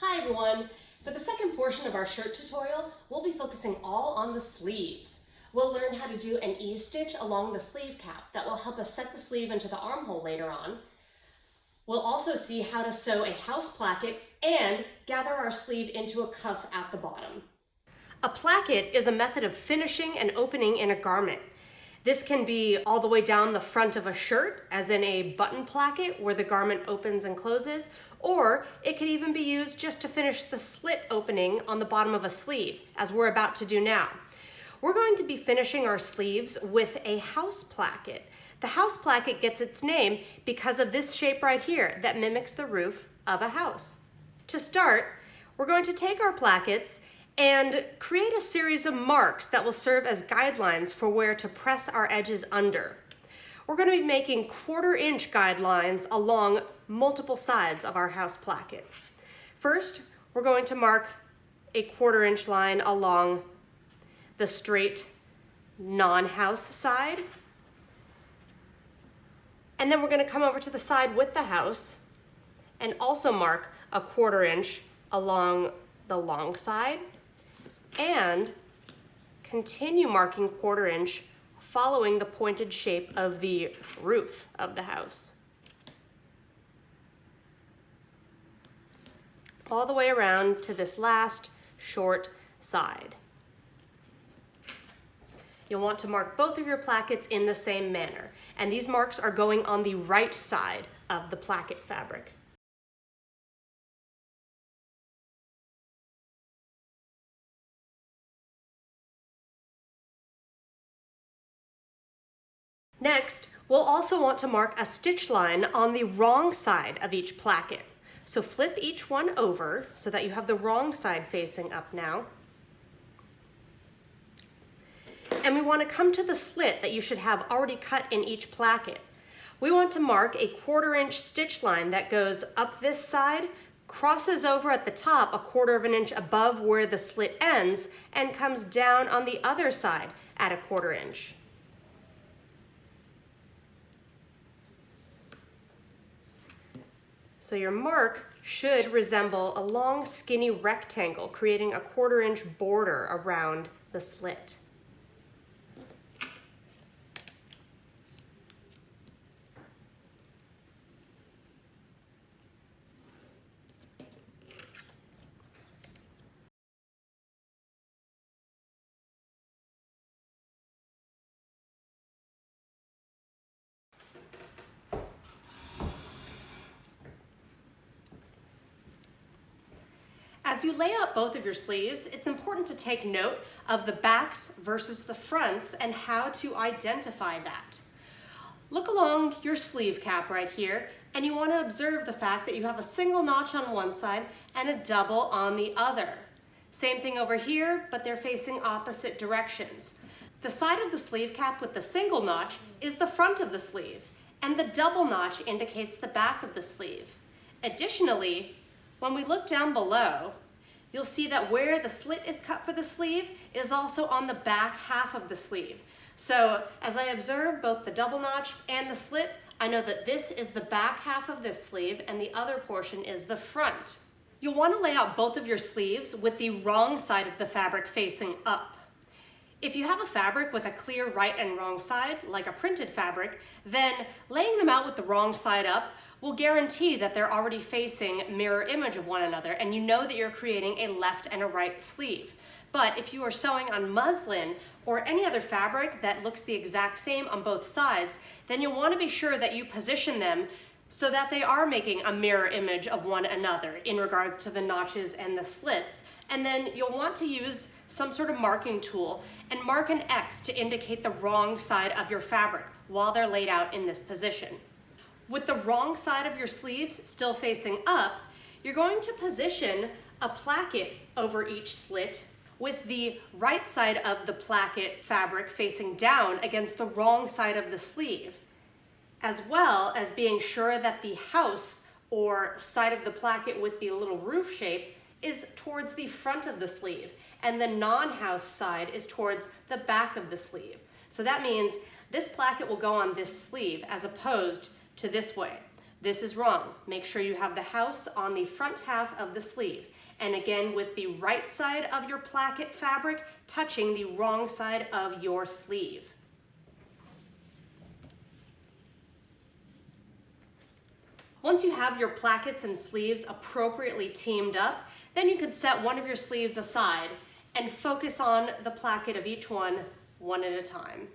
Hi everyone! For the second portion of our shirt tutorial, we'll be focusing all on the sleeves. We'll learn how to do an ease stitch along the sleeve cap that will help us set the sleeve into the armhole later on. We'll also see how to sew a house placket and gather our sleeve into a cuff at the bottom. A placket is a method of finishing and opening in a garment. This can be all the way down the front of a shirt, as in a button placket where the garment opens and closes, or it could even be used just to finish the slit opening on the bottom of a sleeve, as we're about to do now. We're going to be finishing our sleeves with a house placket. The house placket gets its name because of this shape right here that mimics the roof of a house. To start, we're going to take our plackets and create a series of marks that will serve as guidelines for where to press our edges under. We're going to be making 1/4 inch guidelines along multiple sides of our house placket. First, we're going to mark a 1/4 inch line along the straight non-house side. And then we're going to come over to the side with the house and also mark a 1/4 inch along the long side, and continue marking 1/4 inch following the pointed shape of the roof of the house. All the way around to this last short side. You'll want to mark both of your plackets in the same manner, and these marks are going on the right side of the placket fabric. Next, we'll also want to mark a stitch line on the wrong side of each placket. So flip each one over so that you have the wrong side facing up now. And we want to come to the slit that you should have already cut in each placket. We want to mark a 1/4 inch stitch line that goes up this side, crosses over at the top a 1/4 inch above where the slit ends, and comes down on the other side at a 1/4 inch. So your mark should resemble a long skinny rectangle, creating a 1/4 inch border around the slit. As you lay out both of your sleeves, it's important to take note of the backs versus the fronts and how to identify that. Look along your sleeve cap right here, and you want to observe the fact that you have a single notch on one side and a double on the other. Same thing over here, but they're facing opposite directions. The side of the sleeve cap with the single notch is the front of the sleeve, and the double notch indicates the back of the sleeve. Additionally, when we look down below, you'll see that where the slit is cut for the sleeve is also on the back half of the sleeve. So as I observe both the double notch and the slit, I know that this is the back half of this sleeve and the other portion is the front. You'll want to lay out both of your sleeves with the wrong side of the fabric facing up. If you have a fabric with a clear right and wrong side, like a printed fabric, then laying them out with the wrong side up will guarantee that they're already facing mirror image of one another, and you know that you're creating a left and a right sleeve. But if you are sewing on muslin or any other fabric that looks the exact same on both sides, then you'll want to be sure that you position them so that they are making a mirror image of one another in regards to the notches and the slits. And then you'll want to use some sort of marking tool and mark an X to indicate the wrong side of your fabric while they're laid out in this position. With the wrong side of your sleeves still facing up, you're going to position a placket over each slit with the right side of the placket fabric facing down against the wrong side of the sleeve, as well as being sure that the house or side of the placket with the little roof shape is towards the front of the sleeve, and the non-house side is towards the back of the sleeve. So that means this placket will go on this sleeve as opposed to this way. This is wrong. Make sure you have the house on the front half of the sleeve. And again, with the right side of your placket fabric touching the wrong side of your sleeve. Once you have your plackets and sleeves appropriately teamed up, then you can set one of your sleeves aside and focus on the placket of each one at a time.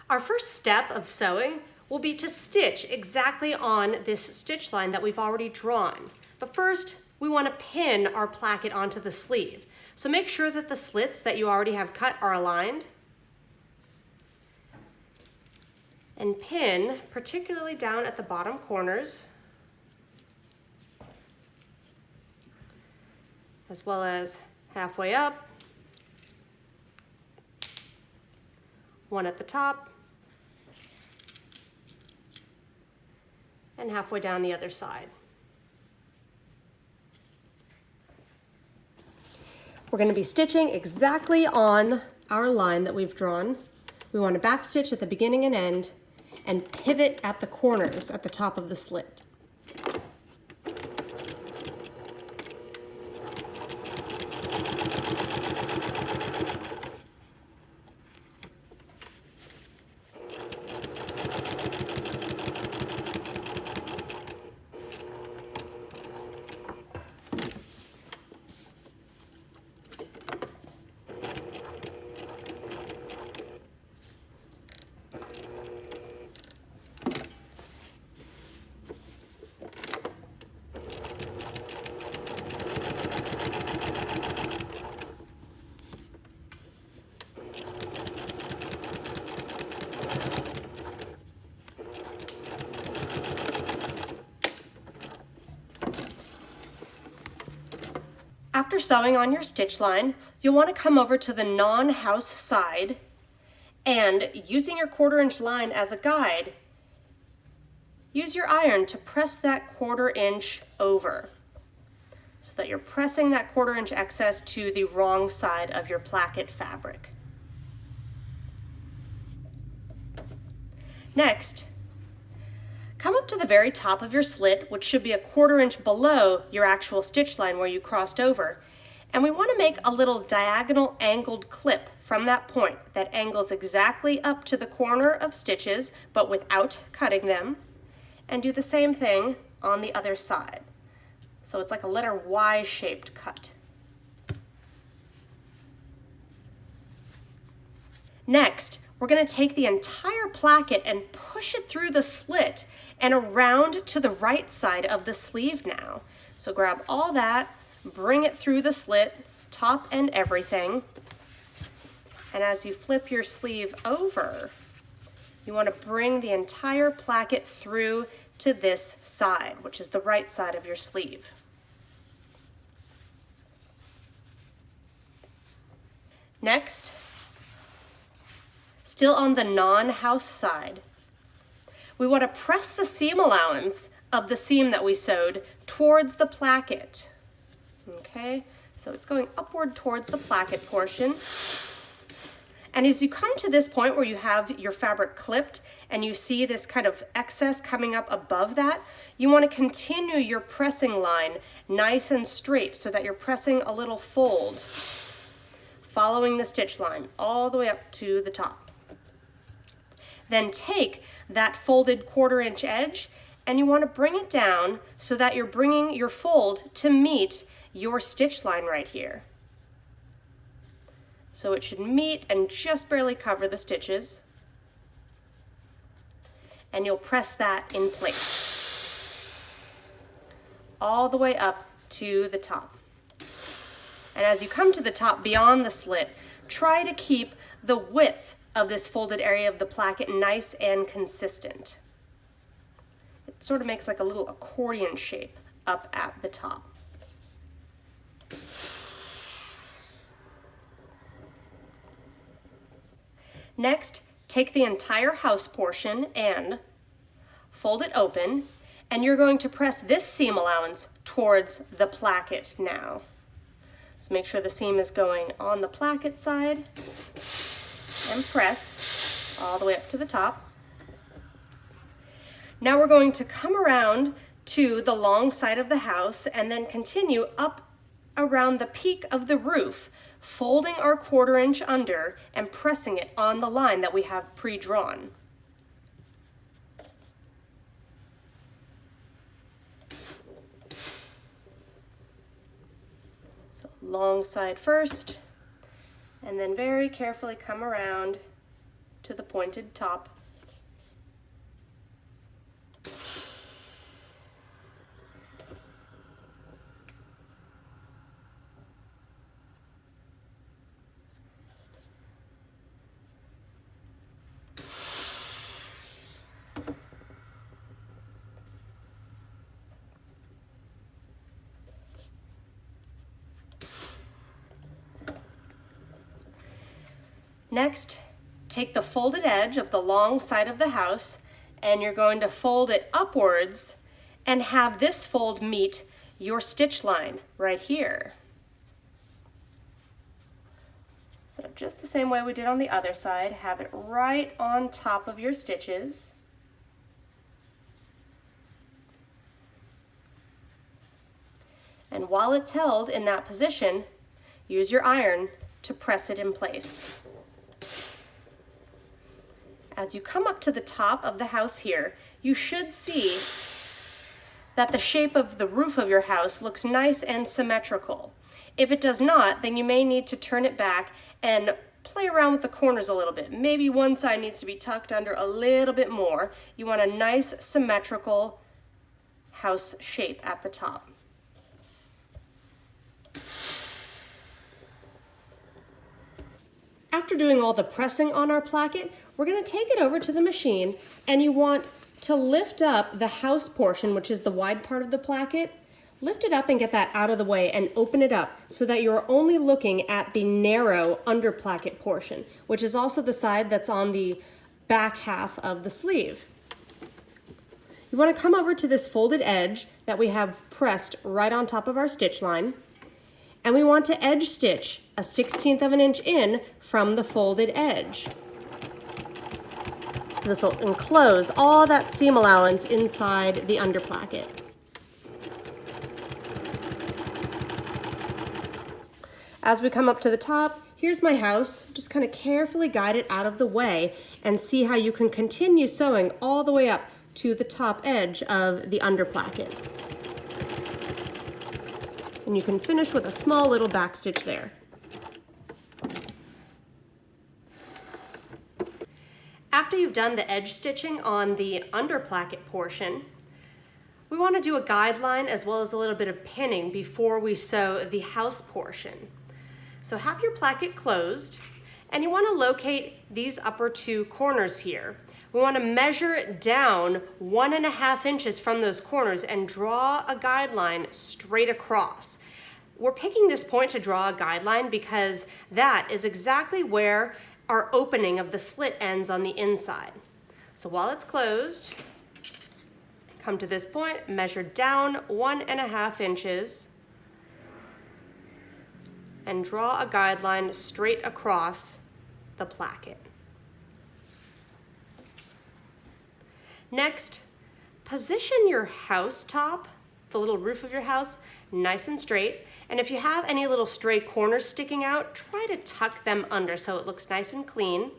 Our first step of sewing will be to stitch exactly on this stitch line that we've already drawn. But first, we want to pin our placket onto the sleeve. So make sure that the slits that you already have cut are aligned. And pin, particularly down at the bottom corners, as well as halfway up, one at the top, and halfway down the other side. We're going to be stitching exactly on our line that we've drawn. We want to back stitch at the beginning and end and pivot at the corners at the top of the slit. After sewing on your stitch line, you'll want to come over to the non-house side and, using your 1/4 inch line as a guide, use your iron to press that 1/4 inch over so that you're pressing that 1/4 inch excess to the wrong side of your placket fabric. Next, come up to the very top of your slit, which should be a 1/4 inch below your actual stitch line where you crossed over. And we want to make a little diagonal angled clip from that point that angles exactly up to the corner of stitches, but without cutting them. And do the same thing on the other side. So it's like a letter Y shaped cut. Next, we're going to take the entire placket and push it through the slit and around to the right side of the sleeve now. So grab all that, bring it through the slit, top and everything. And as you flip your sleeve over, you want to bring the entire placket through to this side, which is the right side of your sleeve. Next, still on the non-house side, we want to press the seam allowance of the seam that we sewed towards the placket. Okay, so it's going upward towards the placket portion. And as you come to this point where you have your fabric clipped and you see this kind of excess coming up above that, you want to continue your pressing line nice and straight so that you're pressing a little fold, following the stitch line all the way up to the top. Then take that folded 1/4 inch edge and you want to bring it down so that you're bringing your fold to meet your stitch line right here. So it should meet and just barely cover the stitches. And you'll press that in place all the way up to the top. And as you come to the top beyond the slit, try to keep the width of this folded area of the placket nice and consistent. It sort of makes like a little accordion shape up at the top. Next, take the entire house portion and fold it open, and you're going to press this seam allowance towards the placket now. So make sure the seam is going on the placket side and press all the way up to the top. Now we're going to come around to the long side of the house and then continue up around the peak of the roof, folding our 1/4 inch under and pressing it on the line that we have pre-drawn. So long side first, and then very carefully come around to the pointed top. Next, take the folded edge of the long side of the house and you're going to fold it upwards and have this fold meet your stitch line right here. So just the same way we did on the other side, have it right on top of your stitches. And while it's held in that position, use your iron to press it in place. As you come up to the top of the house here, you should see that the shape of the roof of your house looks nice and symmetrical. If it does not, then you may need to turn it back and play around with the corners a little bit. Maybe one side needs to be tucked under a little bit more. You want a nice symmetrical house shape at the top. After doing all the pressing on our placket, we're going to take it over to the machine, and you want to lift up the house portion, which is the wide part of the placket. Lift it up and get that out of the way and open it up so that you're only looking at the narrow under placket portion, which is also the side that's on the back half of the sleeve. You want to come over to this folded edge that we have pressed right on top of our stitch line, and we want to edge stitch a 1/16 of an inch in from the folded edge. So this will enclose all that seam allowance inside the under placket. As we come up to the top, here's my house. Just kind of carefully guide it out of the way and see how you can continue sewing all the way up to the top edge of the under placket. And you can finish with a small little back stitch there. After you've done the edge stitching on the under placket portion, we want to do a guideline as well as a little bit of pinning before we sew the house portion. So have your placket closed, and you want to locate these upper 2 corners here. We want to measure down 1.5 inches from those corners and draw a guideline straight across. We're picking this point to draw a guideline because that is exactly where our opening of the slit ends on the inside. So while it's closed, come to this point, measure down 1.5 inches, and draw a guideline straight across the placket. Next, position your house top, the little roof of your house, nice and straight. And if you have any little stray corners sticking out, try to tuck them under so it looks nice and clean.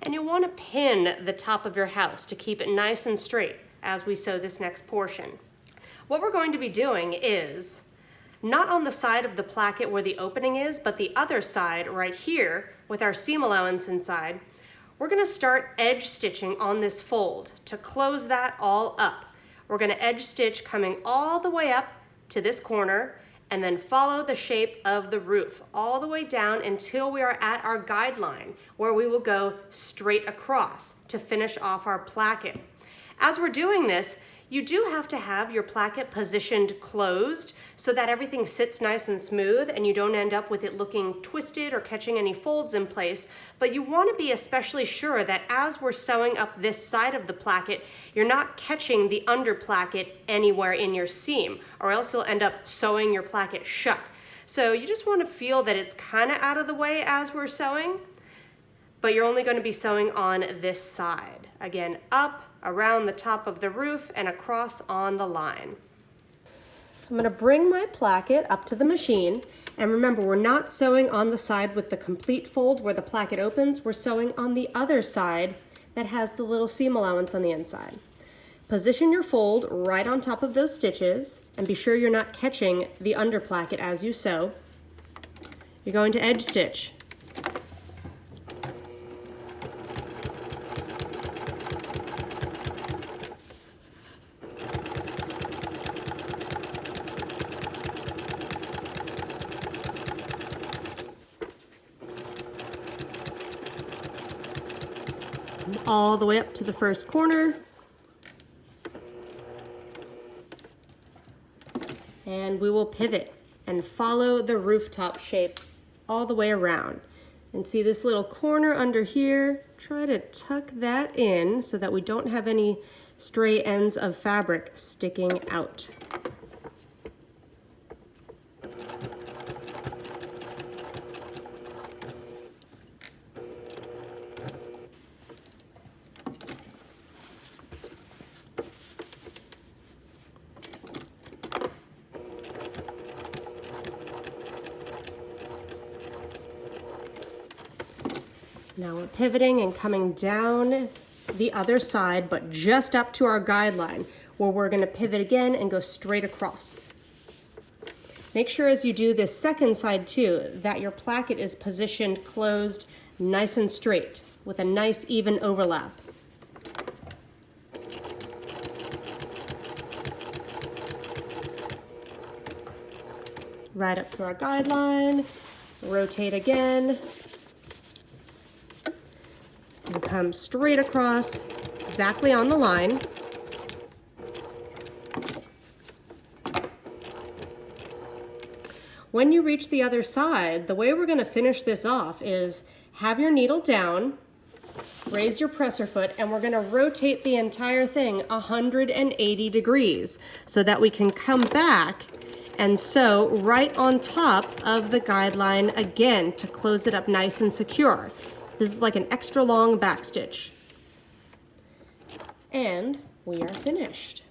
And you'll want to pin the top of your house to keep it nice and straight as we sew this next portion. What we're going to be doing is not on the side of the placket where the opening is, but the other side right here with our seam allowance inside. We're going to start edge stitching on this fold to close that all up. We're going to edge stitch coming all the way up to this corner and then follow the shape of the roof all the way down until we are at our guideline where we will go straight across to finish off our placket. As we're doing this, you do have to have your placket positioned closed so that everything sits nice and smooth and you don't end up with it looking twisted or catching any folds in place. But you want to be especially sure that as we're sewing up this side of the placket, you're not catching the under placket anywhere in your seam, or else you'll end up sewing your placket shut. So you just want to feel that it's kind of out of the way as we're sewing. but you're only going to be sewing on this side. Again, up, around the top of the roof, and across on the line. So I'm going to bring my placket up to the machine, and remember, we're not sewing on the side with the complete fold where the placket opens. We're sewing on the other side that has the little seam allowance on the inside. Position your fold right on top of those stitches, and be sure you're not catching the under placket as you sew. You're going to edge stitch. All the way up to the first corner. And we will pivot and follow the rooftop shape all the way around. And see this little corner under here? Try to tuck that in so that we don't have any stray ends of fabric sticking out. Now we're pivoting and coming down the other side, but just up to our guideline, where we're going to pivot again and go straight across. Make sure as you do this second side too, that your placket is positioned closed nice and straight with a nice even overlap. Right up to our guideline, rotate again. And come straight across, exactly on the line. When you reach the other side, the way we're going to finish this off is have your needle down, raise your presser foot, and we're going to rotate the entire thing 180 degrees so that we can come back and sew right on top of the guideline again to close it up nice and secure. This is like an extra long back stitch. And we are finished.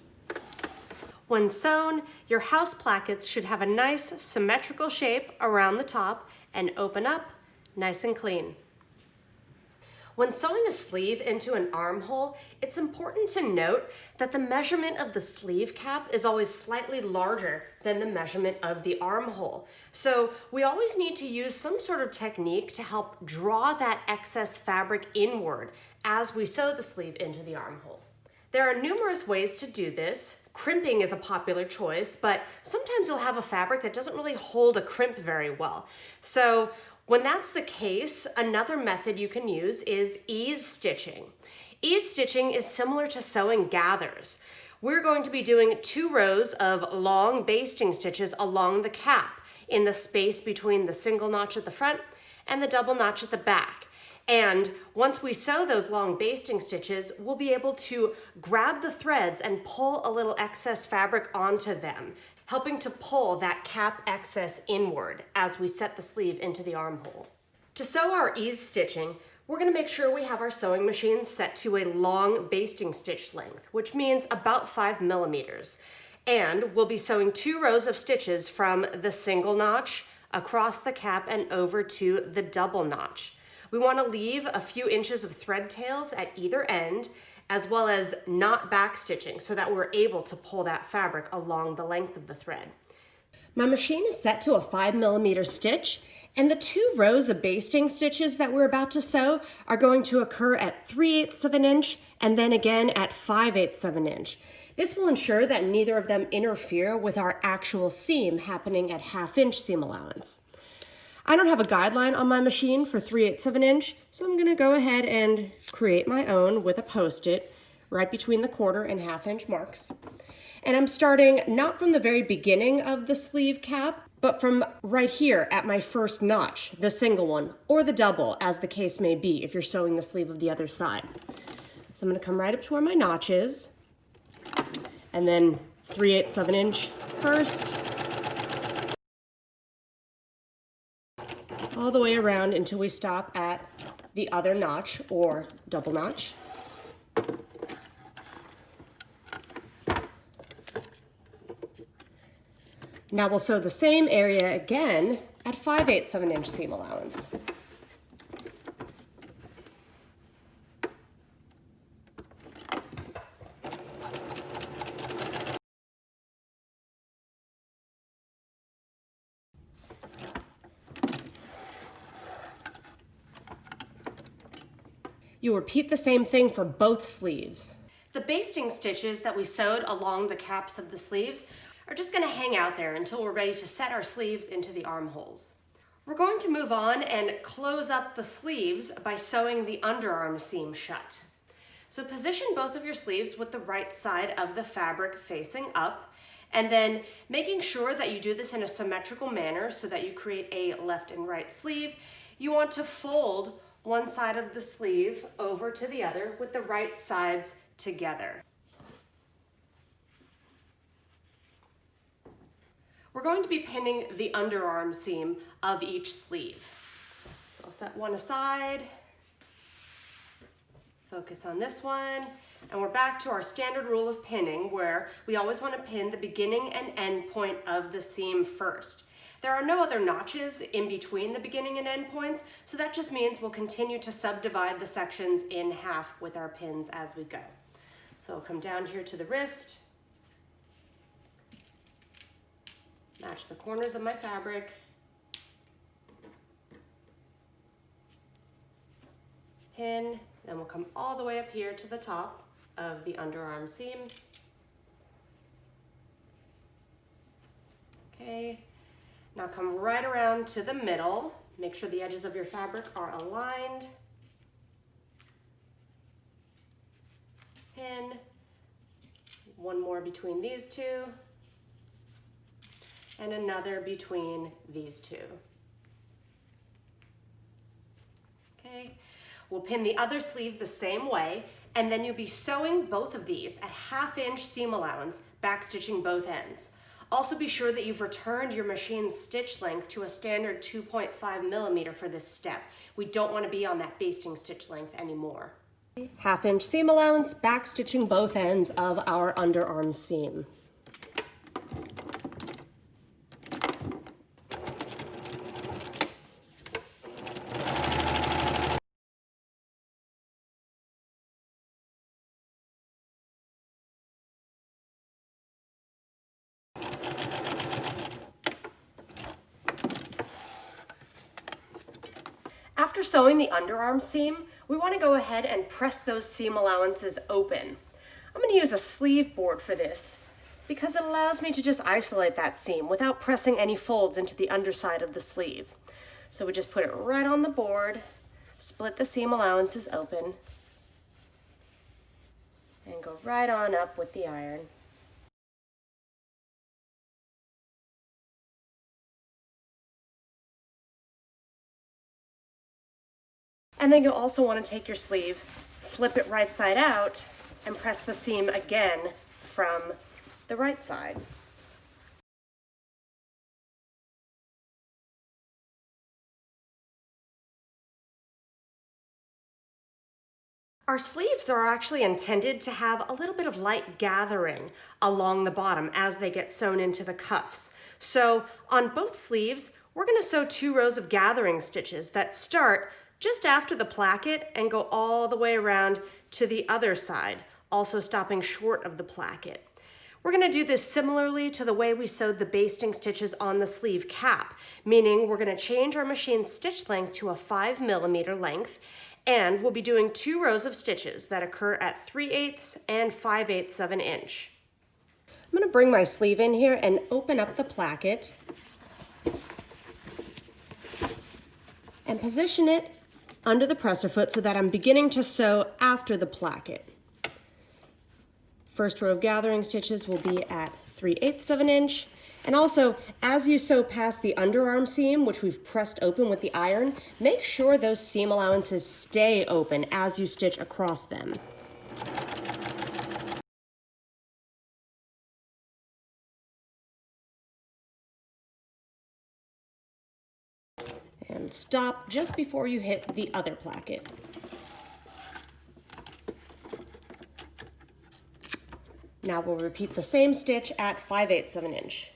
When sewn, your house plackets should have a nice symmetrical shape around the top and open up nice and clean. When sewing a sleeve into an armhole, it's important to note that the measurement of the sleeve cap is always slightly larger than the measurement of the armhole. So we always need to use some sort of technique to help draw that excess fabric inward as we sew the sleeve into the armhole. There are numerous ways to do this. Crimping is a popular choice, but sometimes you'll have a fabric that doesn't really hold a crimp very well. So when that's the case, another method you can use is ease stitching. Ease stitching is similar to sewing gathers. We're going to be doing 2 rows of long basting stitches along the cap in the space between the single notch at the front and the double notch at the back. And once we sew those long basting stitches, we'll be able to grab the threads and pull a little excess fabric onto them, helping to pull that cap excess inward as we set the sleeve into the armhole. To sew our ease stitching, we're going to make sure we have our sewing machine set to a long basting stitch length, which means about 5 millimeters. And we'll be sewing 2 rows of stitches from the single notch across the cap and over to the double notch. We want to leave a few inches of thread tails at either end, as well as not back stitching so that we're able to pull that fabric along the length of the thread. My machine is set to a 5 millimeter stitch, and the 2 rows of basting stitches that we're about to sew are going to occur at 3/8 of an inch and then again at 5/8 of an inch. This will ensure that neither of them interfere with our actual seam happening at 1/2 inch seam allowance. I don't have a guideline on my machine for 3/8 of an inch, so I'm gonna go ahead and create my own with a Post-it right between the 1/4 and 1/2 inch marks. And I'm starting not from the very beginning of the sleeve cap, but from right here at my first notch, the single one, or the double, as the case may be if you're sewing the sleeve of the other side. So I'm gonna come right up to where my notch is, and then 3/8 of an inch first, all the way around until we stop at the other notch or double notch. Now we'll sew the same area again at 5/8 of an inch seam allowance. You repeat the same thing for both sleeves. The basting stitches that we sewed along the caps of the sleeves are just going to hang out there until we're ready to set our sleeves into the armholes. We're going to move on and close up the sleeves by sewing the underarm seam shut. So position both of your sleeves with the right side of the fabric facing up, and then making sure that you do this in a symmetrical manner so that you create a left and right sleeve. You want to fold one side of the sleeve over to the other with the right sides together. We're going to be pinning the underarm seam of each sleeve. So I'll set one aside, focus on this one, and we're back to our standard rule of pinning where we always want to pin the beginning and end point of the seam first. There are no other notches in between the beginning and end points, so that just means we'll continue to subdivide the sections in half with our pins as we go. So I'll come down here to the wrist, match the corners of my fabric, pin, then we'll come all the way up here to the top of the underarm seam. Okay, now come right around to the middle. Make sure the edges of your fabric are aligned. Pin, one more between these two, and another between these two. Okay, we'll pin the other sleeve the same way, and then you'll be sewing both of these at 1/2 inch seam allowance, backstitching both ends. Also be sure that you've returned your machine stitch length to a standard 2.5 millimeter for this step. We don't want to be on that basting stitch length anymore. 1/2 inch seam allowance, backstitching both ends of our underarm seam. After sewing the underarm seam, we want to go ahead and press those seam allowances open. I'm going to use a sleeve board for this because it allows me to just isolate that seam without pressing any folds into the underside of the sleeve. So we just put it right on the board, split the seam allowances open, and go right on up with the iron. And then you'll also want to take your sleeve, flip it right side out, and press the seam again from the right side. Our sleeves are actually intended to have a little bit of light gathering along the bottom as they get sewn into the cuffs. So on both sleeves, we're going to sew 2 rows of gathering stitches that start just after the placket and go all the way around to the other side, also stopping short of the placket. We're going to do this similarly to the way we sewed the basting stitches on the sleeve cap, meaning we're going to change our machine stitch length to a 5 millimeter length, and we'll be doing 2 rows of stitches that occur at 3/8 and 5/8 of an inch. I'm going to bring my sleeve in here and open up the placket and position it under the presser foot so that I'm beginning to sew after the placket. First row of gathering stitches will be at 3/8 of an inch. And also, as you sew past the underarm seam, which we've pressed open with the iron, make sure those seam allowances stay open as you stitch across them. And stop just before you hit the other placket. Now we'll repeat the same stitch at 5/8 of an inch.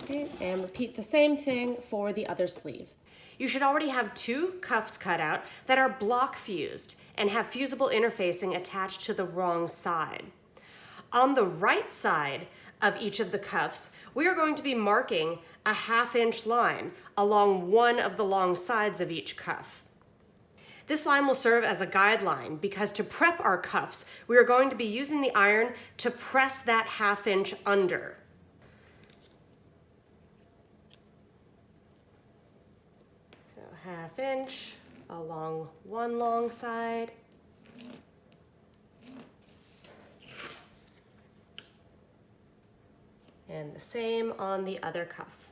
Okay, and repeat the same thing for the other sleeve. You should already have 2 cuffs cut out that are block fused and have fusible interfacing attached to the wrong side. On the right side of each of the cuffs, we are going to be marking a 1/2 inch line along one of the long sides of each cuff. This line will serve as a guideline because to prep our cuffs, we are going to be using the iron to press that 1/2 inch under. So 1/2 inch along one long side. And the same on the other cuff.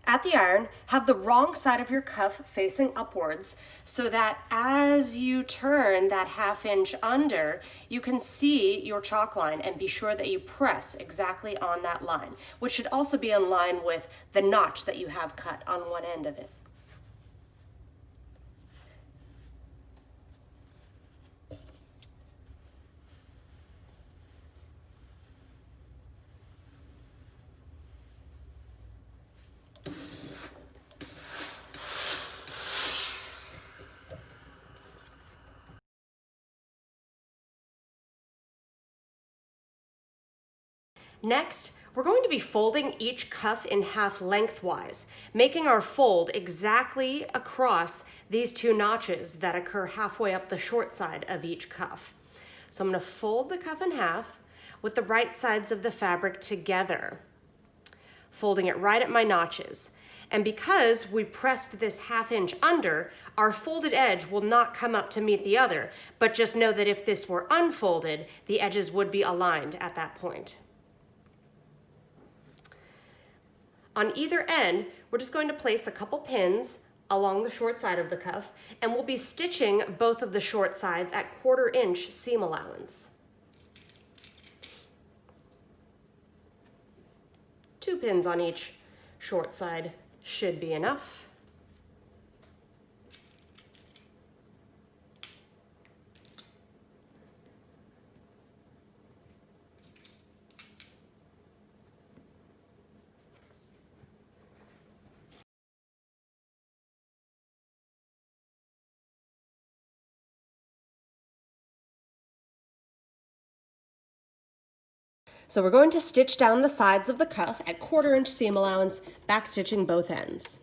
At the iron, have the wrong side of your cuff facing upwards so that as you turn that 1/2 inch under, you can see your chalk line and be sure that you press exactly on that line, which should also be in line with the notch that you have cut on one end of it. Next, we're going to be folding each cuff in half lengthwise, making our fold exactly across these 2 notches that occur halfway up the short side of each cuff. So I'm going to fold the cuff in half with the right sides of the fabric together, folding it right at my notches. And because we pressed this 1/2 inch under, our folded edge will not come up to meet the other, but just know that if this were unfolded, the edges would be aligned at that point. On either end, we're just going to place a couple pins along the short side of the cuff, and we'll be stitching both of the short sides at 1/4 inch seam allowance. 2 pins on each short side should be enough. So we're going to stitch down the sides of the cuff at 1/4 inch seam allowance, backstitching both ends.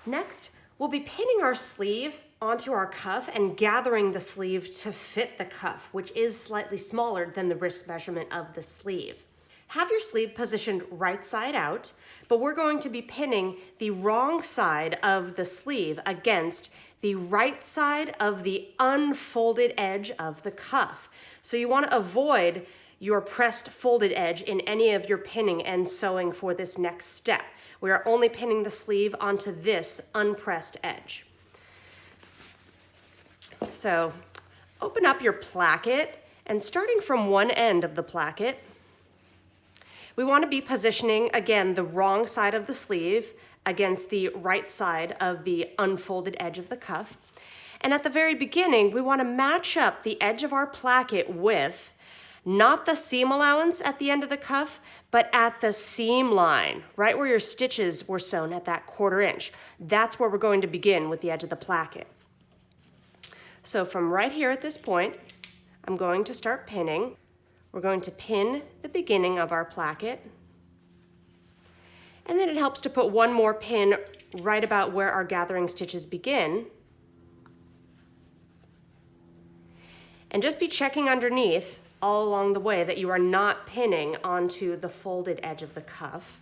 Next, we'll be pinning our sleeve onto our cuff and gathering the sleeve to fit the cuff, which is slightly smaller than the wrist measurement of the sleeve. Have your sleeve positioned right side out, but we're going to be pinning the wrong side of the sleeve against the right side of the unfolded edge of the cuff. So you want to avoid your pressed folded edge in any of your pinning and sewing for this next step. We are only pinning the sleeve onto this unpressed edge. So open up your placket, and starting from one end of the placket, we want to be positioning, again, the wrong side of the sleeve against the right side of the unfolded edge of the cuff. And at the very beginning, we want to match up the edge of our placket with not the seam allowance at the end of the cuff, but at the seam line, right where your stitches were sewn at that 1/4 inch. That's where we're going to begin with the edge of the placket. So from right here at this point, I'm going to start pinning. We're going to pin the beginning of our placket, and then it it helps to put one more pin right about where our gathering stitches begin. And just be checking underneath all along the way that you are not pinning onto the folded edge of the cuff.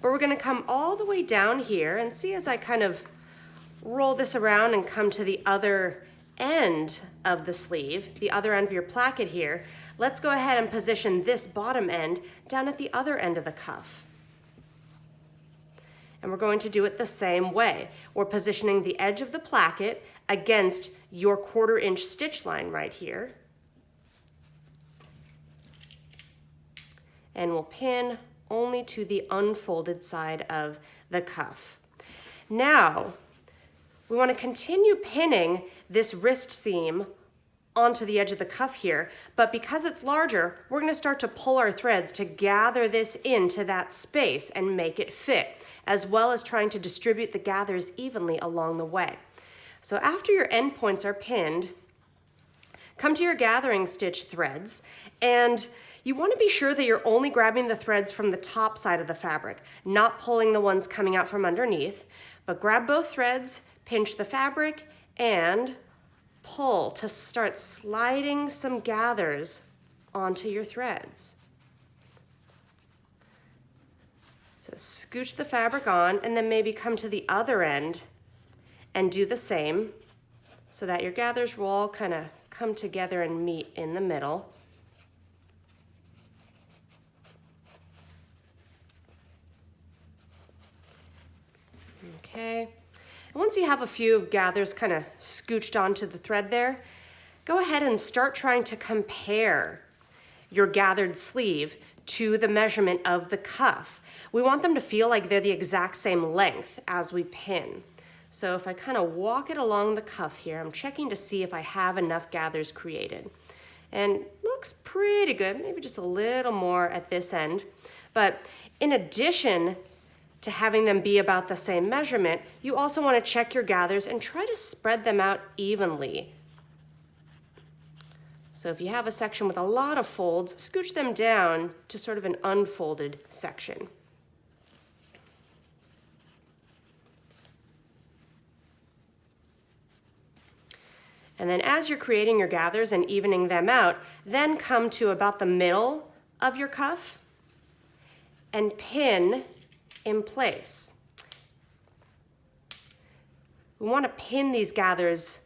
But we're going to come all the way down here and see as I kind of roll this around and come to the other end of the sleeve, the other end of your placket here. Let's go ahead and position this bottom end down at the other end of the cuff. And we're going to do it the same way. We're positioning the edge of the placket against your 1/4 inch stitch line right here. And we'll pin only to the unfolded side of the cuff. Now, we want to continue pinning this wrist seam onto the edge of the cuff here, but because it's larger, we're going to start to pull our threads to gather this into that space and make it fit, as well as trying to distribute the gathers evenly along the way. So after your end points are pinned, come to your gathering stitch threads, and you want to be sure that you're only grabbing the threads from the top side of the fabric, not pulling the ones coming out from underneath, but grab both threads, pinch the fabric, and pull to start sliding some gathers onto your threads. So scooch the fabric on and then maybe come to the other end and do the same so that your gathers will all kind of come together and meet in the middle. Okay. And once you have a few gathers kind of scooched onto the thread there, go ahead and start trying to compare your gathered sleeve to the measurement of the cuff. We want them to feel like they're the exact same length as we pin. So if I kind of walk it along the cuff here, I'm checking to see if I have enough gathers created. And looks pretty good, maybe just a little more at this end. But in addition to having them be about the same measurement, you also want to check your gathers and try to spread them out evenly. So if you have a section with a lot of folds, scooch them down to sort of an unfolded section. And then as you're creating your gathers and evening them out, then come to about the middle of your cuff and pin in place. We want to pin these gathers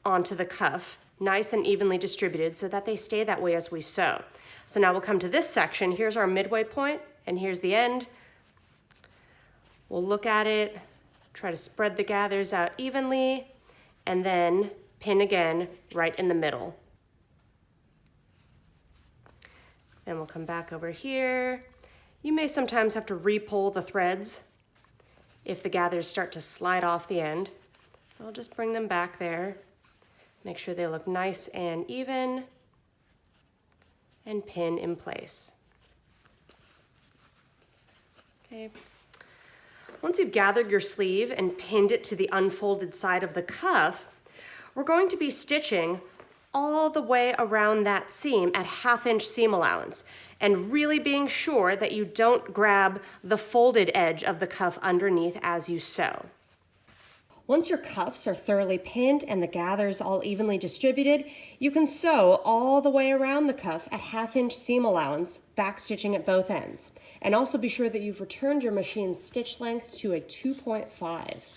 onto the cuff, nice and evenly distributed, so that they stay that way as we sew. So now we'll come to this section. Here's our midway point, and here's the end. We'll look at it, try to spread the gathers out evenly, and then pin again right in the middle. Then we'll come back over here. You may sometimes have to re-pull the threads if the gathers start to slide off the end. I'll just bring them back there. Make sure they look nice and even, and pin in place. Okay. Once you've gathered your sleeve and pinned it to the unfolded side of the cuff, we're going to be stitching all the way around that seam at 1/2 inch seam allowance, and really being sure that you don't grab the folded edge of the cuff underneath as you sew. Once your cuffs are thoroughly pinned and the gathers all evenly distributed, you can sew all the way around the cuff at 1/2 inch seam allowance, backstitching at both ends. And also be sure that you've returned your machine stitch length to a 2.5.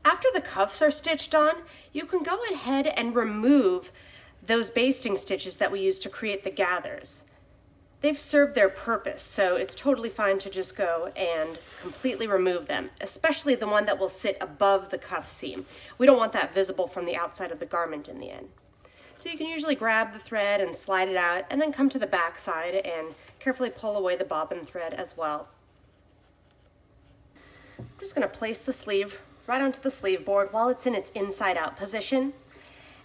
After the cuffs are stitched on, you can go ahead and remove those basting stitches that we used to create the gathers. They've served their purpose, so it's totally fine to just go and completely remove them, especially the one that will sit above the cuff seam. We don't want that visible from the outside of the garment in the end. So you can usually grab the thread and slide it out, and then come to the back side and carefully pull away the bobbin thread as well. I'm just going to place the sleeve right onto the sleeve board while it's in its inside out position,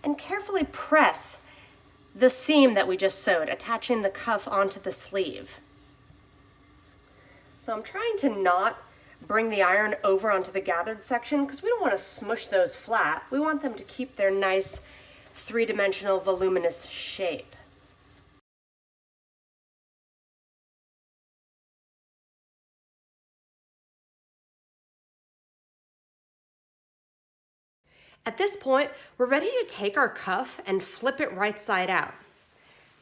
and carefully press the seam that we just sewed, attaching the cuff onto the sleeve. So I'm trying to not bring the iron over onto the gathered section because we don't want to smush those flat. We want them to keep their nice three-dimensional voluminous shape. At this point, we're ready to take our cuff and flip it right side out.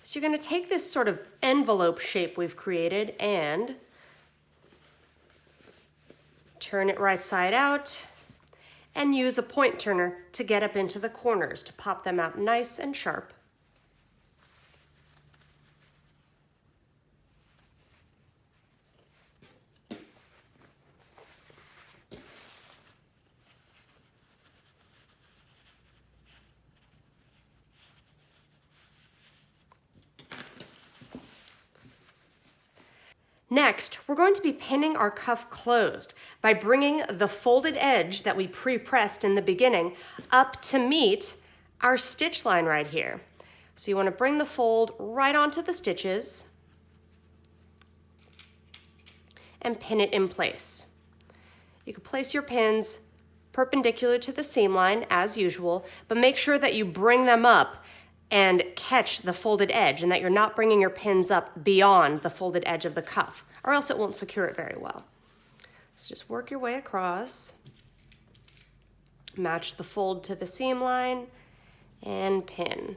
So you're going to take this sort of envelope shape we've created and turn it right side out and use a point turner to get up into the corners to pop them out nice and sharp. Next, we're going to be pinning our cuff closed by bringing the folded edge that we pre-pressed in the beginning up to meet our stitch line right here. So you want to bring the fold right onto the stitches and pin it in place. You can place your pins perpendicular to the seam line as usual, but make sure that you bring them up and catch the folded edge and that you're not bringing your pins up beyond the folded edge of the cuff, or else it won't secure it very well. So just work your way across, match the fold to the seam line, and pin.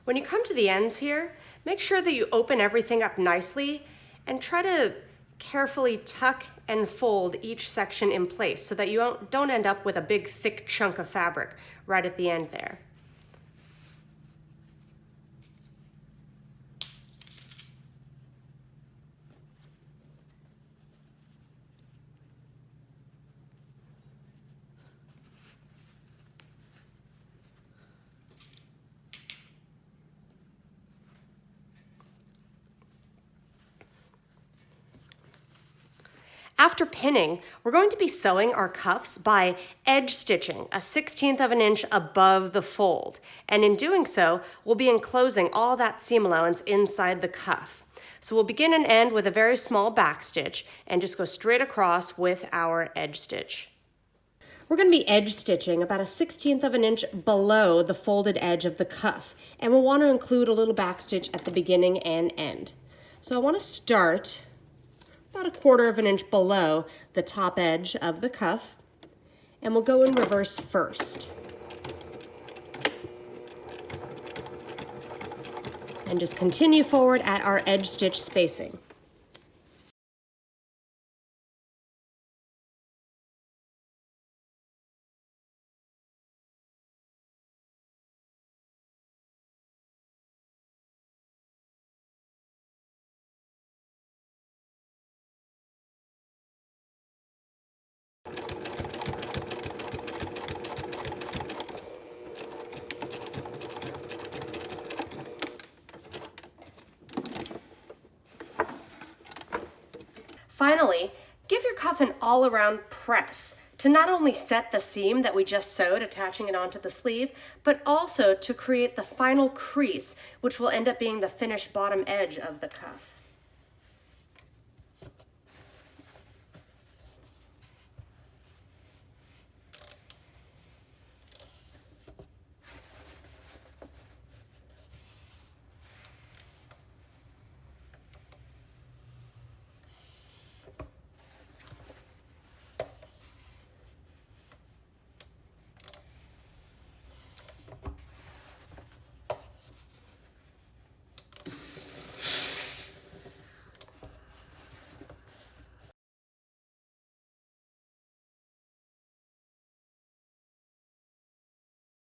When you come to the ends here, make sure that you open everything up nicely and try to carefully tuck and fold each section in place so that you don't end up with a big thick chunk of fabric right at the end there. After pinning, we're going to be sewing our cuffs by edge stitching 1/16 of an inch above the fold. And in doing so, we'll be enclosing all that seam allowance inside the cuff. So we'll begin and end with a very small back stitch and just go straight across with our edge stitch. We're going to be edge stitching about 1/16 of an inch below the folded edge of the cuff. And we'll want to include a little back stitch at the beginning and end. So I want to start about 1/4 of an inch below the top edge of the cuff, and we'll go in reverse first. And just continue forward at our edge stitch spacing. Finally, give your cuff an all-around press to not only set the seam that we just sewed, attaching it onto the sleeve, but also to create the final crease, which will end up being the finished bottom edge of the cuff.